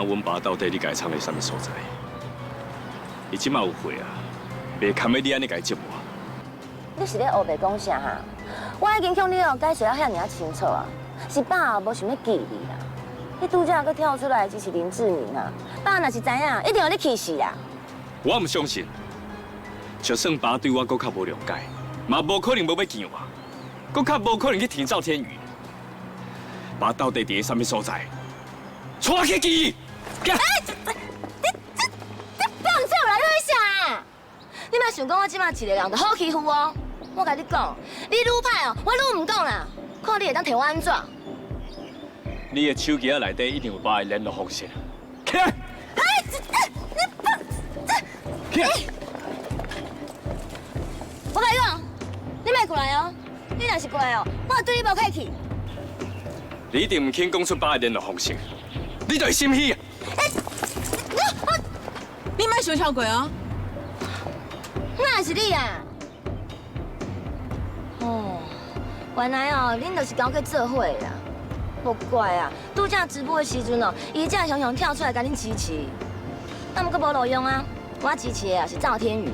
阮爸到底你家藏在什么所在？伊即马有货啊，袂堪要你安尼家接我。你是咧黑白讲啥哈？我已经向你解释了遐尔清楚啊，是爸无想要记你啦。你拄则搁跳出来支持林志明啊，爸若是知影，一定互你气死啦。我唔相信，就算爸对我搁较无了解，嘛无可能无要见我，搁较无可能去天照天宇。爸到底伫咧什么所在？带我去见伊！你放手来你啥？你莫想讲我即马一个人就好欺负哦！我甲你讲，你愈歹哦，我愈唔讲啦，看你会当摕我安怎？你的手机仔内底一定有爸的联络方式。起来！起来！我甲你讲，你莫过来哦！你若是过来哦，我对你无客气。你一定唔肯讲出爸的联络方式，你就是心虚啊！你莫想超过哦！哪是你啊？哦，原来哦，恁就是交去做伙啦。莫怪啊，拄则直播的时阵哦，伊才雄雄跳出来甲恁支持。但毋过无路用啊，我支持的啊是赵天宇。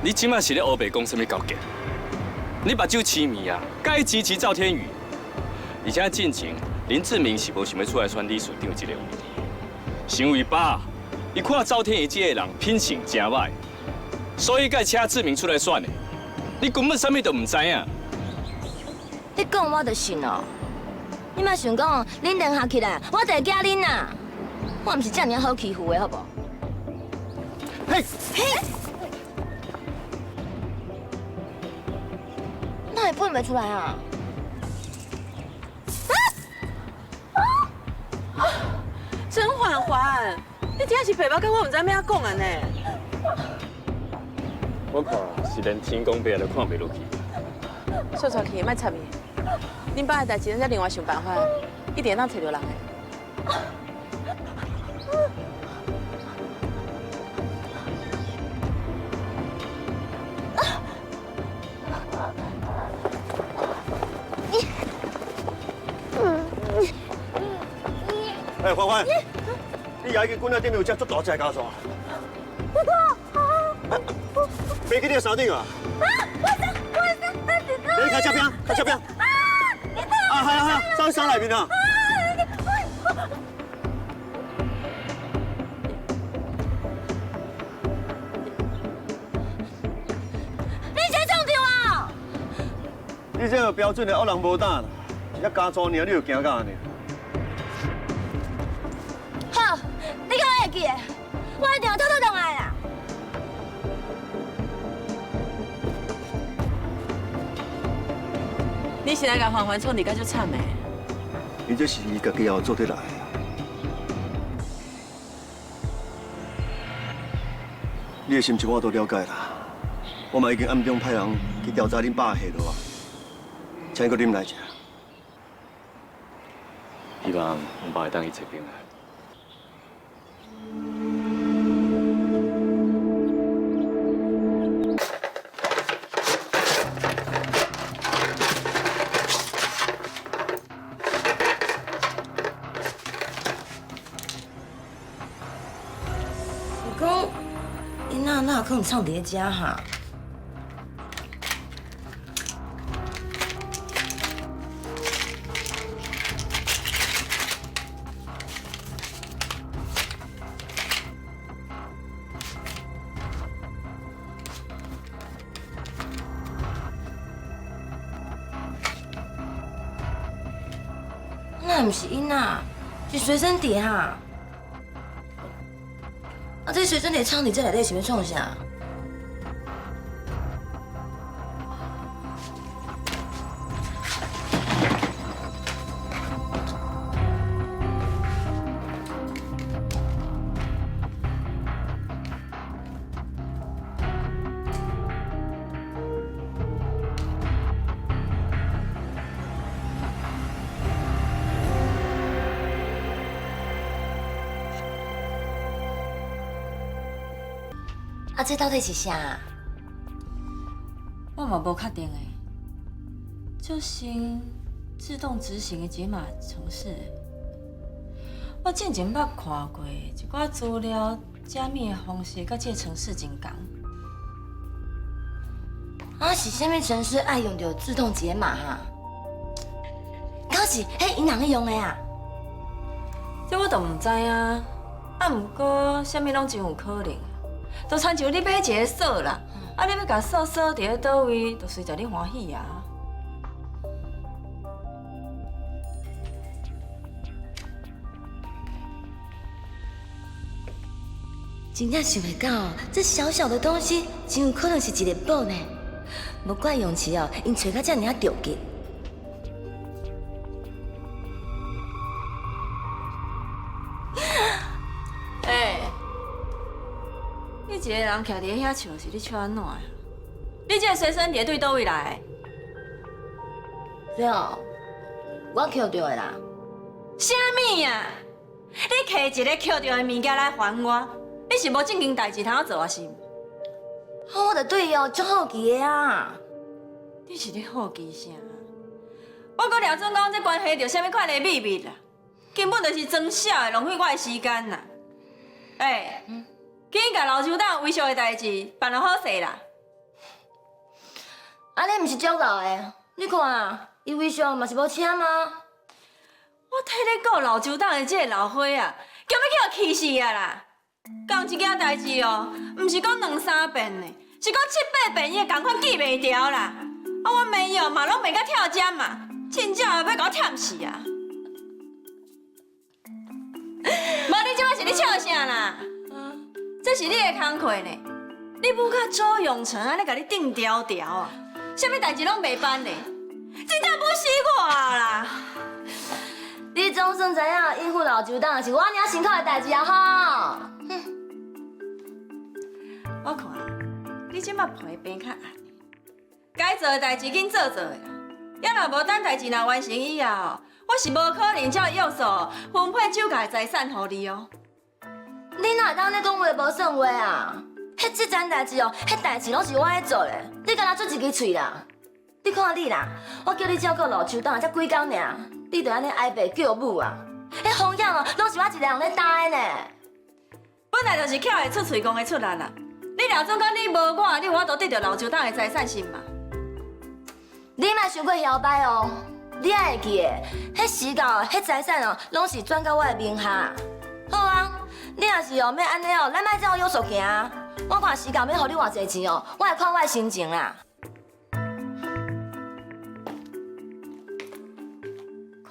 你即马是咧黑白讲什么交结？你目睭痴迷啊？该支持赵天宇，而且进前林志明是无想要出来选理事长这个位置，身为爸，伊看赵天宇这个人品性真歹，所以该请志明出来选的。你根本啥物都唔知影。你讲我就信哦。你莫想讲，恁联合起来，我就会惊恁呐。我毋是这样好欺负的，好不？嘿，那也分不出来啊！甄嬛嬛，你真是白目，跟我唔知咩讲啊呢？我看是连天公伯都看袂落去。说出去，莫插伊。恁爸的代志，咱再另外想办法，一定当找到人的。哎，欢欢，你也已经滚到顶面有只足大只的家属。不过，飞去你的山顶啊！你开车边，开车边。啊，系啊，上山内面啊。你先冲掉啊！你这个标准的恶人无胆啦，一家族尔你就惊到安尼。好，你叫我会记的，我一定要偷偷动来啦。你现在甲嬛嬛创你，敢就惨的。伊这是伊家己也有做得来的。你的心情我都了解啦，我嘛已经暗中派人去调查恁爸的下落啊，请伊搁啉来食。希望阮爸会当去这边来。那有可能唱叠加哈？那不是因啊，是随身碟哈。啊，这随身碟唱你这内底是要创啥？啊，这到底是啥？我嘛无确定诶，就先自动执行的解码程式。我之前捌看过一寡资料加密的方式，甲这个程式真共。啊，是啥物程式爱用到自动解码哈？可是迄银行用的啊？这我都唔知啊。啊，毋过啥物拢真有可能，就亲像你买一个锁啦，啊，你要甲锁伫咧倒位，就随着你欢喜啊。真正想袂到，这小小的东西真有可能是一个宝呢。无怪永琪哦，因找到这尔着急。你一个人徛伫咧遐笑，是你笑安怎呀？你这个随身碟对倒位来？对哦，我捡到的啦。啥物呀？你摕一个捡到的物件来还我，你是无正经代志通做啊？是？我着对哦，足好奇的啊。你是咧好奇啥？我搁了准讲这关系着啥物款的秘密啦？根本就是装笑的，浪费我的时间啦！紧甲老酋长威胁的代志办就好势啦！安尼毋是足够的，你看啊，伊威胁嘛是无签吗？我替你顾老酋长的这个老伙啊，叫要去互气死啊啦！讲一件代志哦，毋是讲两三遍的，是讲7、8遍，伊会共款记袂牢啦！啊，我没有嘛，拢袂甲跳针嘛，真正要甲我忝死啊！无你即摆是咧笑啥啦？这是你的工课呢，你母甲周永成安尼甲你顶条条啊，啥物代志拢袂办呢？真正要死我啦！你总算知影应付老酋长是我尔辛苦的代志啊吼！我看你即摆皮变较暗，该做的代志紧做做的啦。要若无等代志若完成以后，我是无可能照约束分配酒家的财产互你哦。你哪会当咧讲话无算话啊？这件代志哦，代志拢是我咧做的，你干那出一支嘴啦？你看你啦，我叫你照顾老酋长才几工尔，你就安尼挨爸叫母啊？风险哦，拢是我一个人咧担的呢。本来就是巧会出嘴，讲会出力啦。你了准讲你无我，你有法度得到老酋长的财产是嘛？你莫想过摇摆哦，你还会记的，时到财产哦，拢是转到我的名下。好啊。你若是哦，要安尼哦，咱莫照约束行。我看时间要互你偌济钱哦，我会看我的心情啦。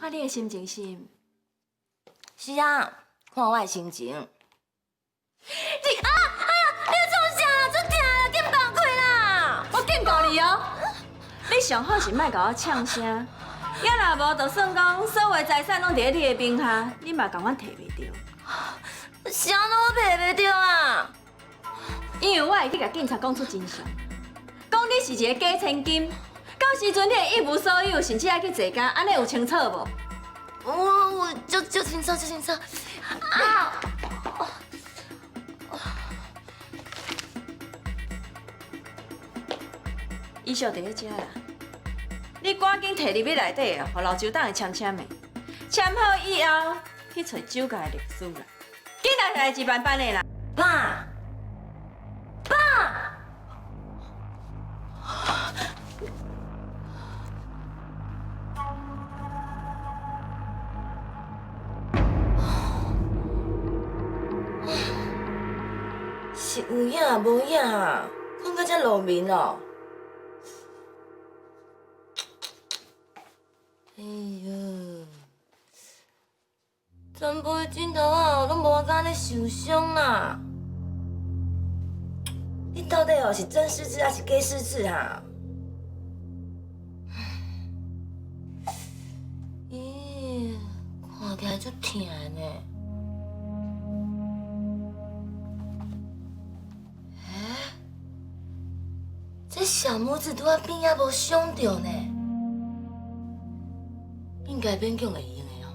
看你的心情是？是啊，看我的心情。你啊，哎呀，你做啥啦？出疼啦，紧放开啦！我警告你哦，你上好是莫甲我呛声。要若无，就算讲所有财产拢伫咧你的名下，你嘛共阮摕袂着。是安怎我赔袂着啊？因为我会去甲警察讲出真相，讲你是一个假千金，到时阵你会一无所有，甚至爱去坐监，安尼有清楚无？我就清楚，就清楚。啊！遗书伫咧遮啦，你赶紧摕入去内底哦，互老酋长签的，签好以后去找酒家的律师啦。紧来代志办办的啦！爸，是有影无影啊？看到遮露面哦。哎呦！全部的镜头啊，拢无我敢咧受伤啦！你到底哦是真失智还是假失智哈？咦，看起来足疼呢。这小拇指拄仔边也无伤着呢，应该勉强会用的哦。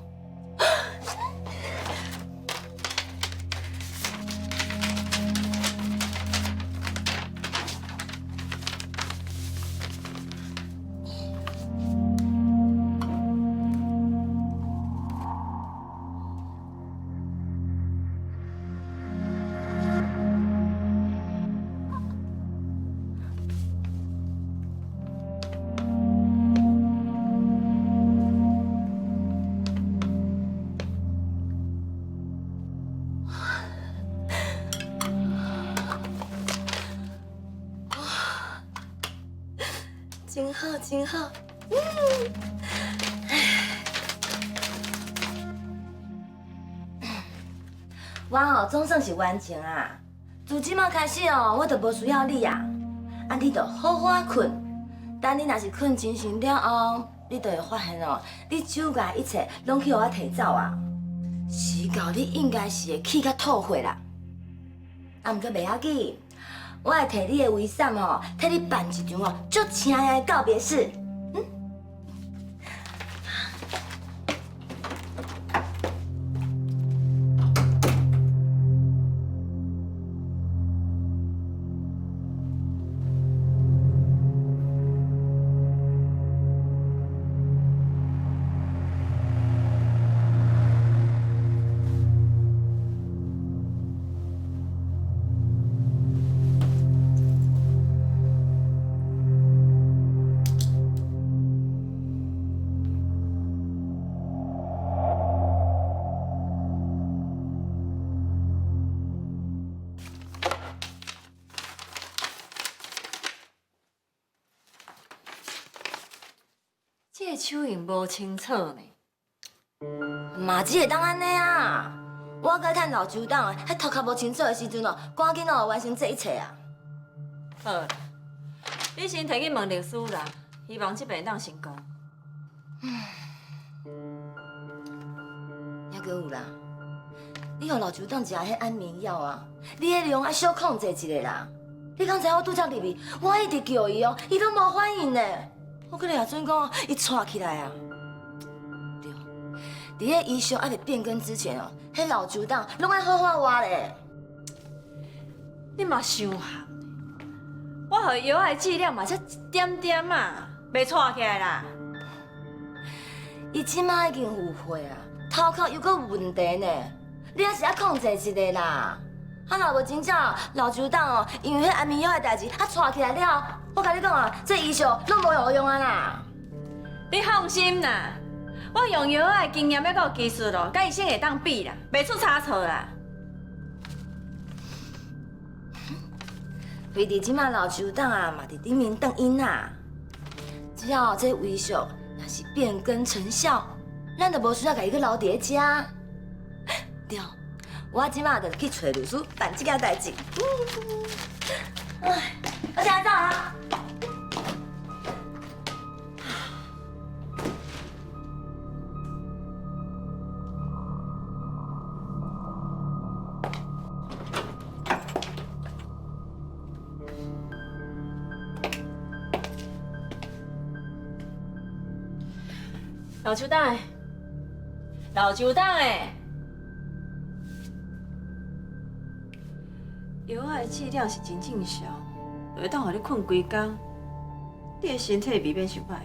真好，真好。我哦，总算是完成啊！自即马开始哦，我就无需要你啊！啊，你就好好困。等你若是困精神了后，你就会发现哦，你手甲一切拢去互我摕走啊！时到你应该是会气甲吐血啦。啊，毋过袂要紧，我会摕你的遗产哦，替你办一场哦足请的告别式。这个手印无清楚呢。嘛只会当安尼啊！我该趁老周党迄头壳无清楚的时阵哦，赶紧哦完成这一切啊！好啦，你先摕去问律师啦，希望这边当成功。还阁有啦，你互老周党食迄安眠药啊，你迄量爱小控制一下啦。你刚才我拄则入去，我一直叫伊哦，伊都无反应呢。我搁咧准讲伊喘起来啊。对，伫迄医学还未变更之前哦，迄老周党拢爱好好活咧。你嘛伤行呢，我互药的剂量嘛才一点点啊，袂喘起来啦。伊即马已经有血啊，头壳又搁有问题呢，你还是要控制一下啦。啊，若无真正老周党哦，因为迄安眠药的代志啊喘起来了，我甲你讲啊，这医学拢无路用啊啦。你放心啦，我用药的经验还有技术咯，甲医生会当比啦，袂出差错啦。为伫即马老周党啊嘛伫顶面等因啦，只要这医学若是变更成效，咱就无需要甲伊去留伫遮。对，我即马就去找律师办这件代志。哎，我先走啊。老周党的，老周党的，药的剂量是真正效，就会当互你困规工，你的身体未免伤歹。